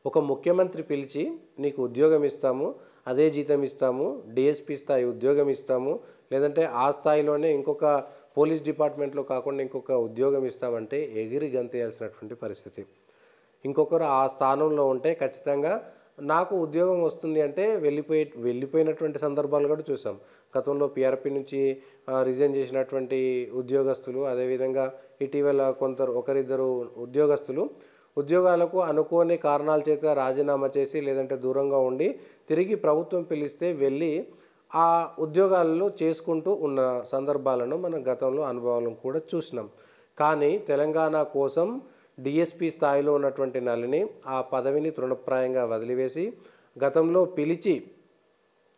ఒక ముఖ్యమంత్రి పిలిచి నీకు ఉద్యోగం ఇస్తాము, అదే జీతం ఇస్తాము, డీఎస్పీ స్థాయి ఉద్యోగం ఇస్తాము, లేదంటే ఆ స్థాయిలోనే ఇంకొక పోలీస్ డిపార్ట్మెంట్‌లో కాకుండా ఇంకొక ఉద్యోగం ఇస్తామంటే ఎగిరి గంతేయాల్సినటువంటి పరిస్థితి. ఇంకొకరు ఆ స్థానంలో ఉంటే ఖచ్చితంగా నాకు ఉద్యోగం వస్తుంది అంటే వెళ్ళిపోయినటువంటి సందర్భాలు కూడా చూసాం. గతంలో పీఆర్‌పీ నుంచి రిజైన్ చేసినటువంటి ఉద్యోగస్తులు, అదేవిధంగా ఇటీవల ఒకరిద్దరు ఉద్యోగస్తులు ఉద్యోగాలకు అనుకోని కారణాల చేత రాజీనామా చేసి లేదంటే దూరంగా ఉండి తిరిగి ప్రభుత్వం పిలిస్తే వెళ్ళి ఆ ఉద్యోగాలను చేసుకుంటూ ఉన్న సందర్భాలను మనం గతంలో అనుభవాలను కూడా చూసినాం. కానీ తెలంగాణ కోసం డీఎస్పీ స్థాయిలో ఉన్నటువంటి నళిని ఆ పదవిని తృణప్రాయంగా వదిలివేసి గతంలో పిలిచి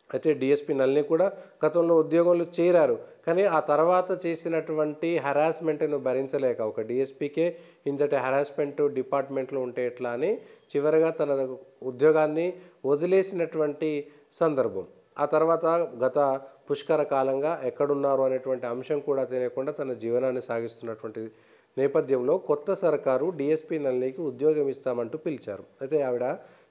అయితే డీఎస్పీ నళిని కూడా గతంలో ఉద్యోగంలో చేరారు. కానీ ఆ తర్వాత చేసినటువంటి హెరాస్మెంట్‌ను భరించలేక ఒక డీఎస్పీకే ఇంతటి హెరాస్మెంట్ డిపార్ట్మెంట్‌లో ఉంటే ఎట్లా అని చివరగా తన ఉద్యోగాన్ని వదిలేసినటువంటి సందర్భం. ఆ తర్వాత గత పుష్కర కాలంగా ఎక్కడున్నారు అనేటువంటి అంశం కూడా తెలియకుండా తన జీవనాన్ని సాగిస్తున్నటువంటి నేపథ్యంలో కొత్త సర్కారు డీఎస్పీ నళినికి ఉద్యోగం ఇస్తామంటూ పిలిచారు. అయితే ఆవిడ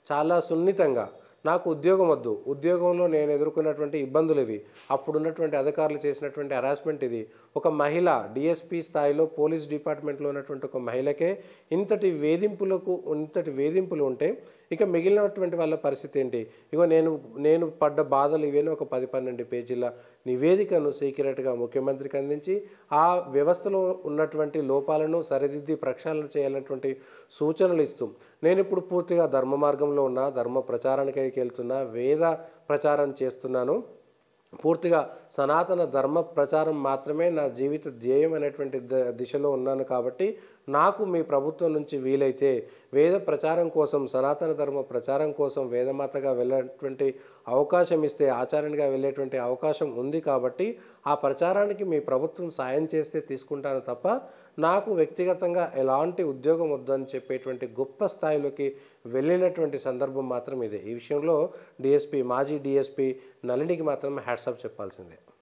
చాలా సున్నితంగా నాకు ఉద్యోగం వద్దు, ఉద్యోగంలో నేను ఎదుర్కొన్నటువంటి ఇబ్బందులు ఇవి, అప్పుడున్నటువంటి అధికారులు చేసినటువంటి హెరాస్మెంట్ ఇది, ఒక మహిళ డీఎస్పీ స్థాయిలో పోలీస్ డిపార్ట్మెంట్లో ఉన్నటువంటి ఒక మహిళకే ఇంతటి వేధింపులు ఉంటే ఇక మిగిలినటువంటి వాళ్ళ పరిస్థితి ఏంటి? ఇగో నేను పడ్డ బాధలు ఇవేని ఒక 10-12 పేజీల నివేదికను సీక్రెట్‌గా ముఖ్యమంత్రికి అందించి ఆ వ్యవస్థలో ఉన్నటువంటి లోపాలను సరిదిద్ది ప్రక్షాళన చేయాలన్నటువంటి సూచనలు ఇస్తూ నేనిప్పుడు పూర్తిగా ధర్మ మార్గంలో ఉన్నా, ధర్మ ప్రచారానికైకి వెళ్తున్నా, వేద ప్రచారం చేస్తున్నాను. పూర్తిగా సనాతన ధర్మ ప్రచారం మాత్రమే నా జీవిత ధ్యేయం అనేటువంటి దిశలో ఉన్నాను కాబట్టి నాకు మీ ప్రభుత్వం నుంచి వీలైతే వేద ప్రచారం కోసం, సనాతన ధర్మ ప్రచారం కోసం వేదమాతగా వెళ్ళేటువంటి అవకాశం ఇస్తే, ఆచార్యునిగా వెళ్ళేటువంటి అవకాశం ఉంది కాబట్టి ఆ ప్రచారానికి మీ ప్రభుత్వం సాయం చేస్తే తీసుకుంటాను తప్ప నాకు వ్యక్తిగతంగా ఎలాంటి ఉద్యోగం వద్దని చెప్పేటువంటి గొప్ప స్థాయిలోకి వెళ్ళినటువంటి సందర్భం మాత్రం ఇదే. ఈ విషయంలో మాజీ డీఎస్పీ నళినికి మాత్రం హ్యాట్స్ ఆఫ్ చెప్పాల్సిందే.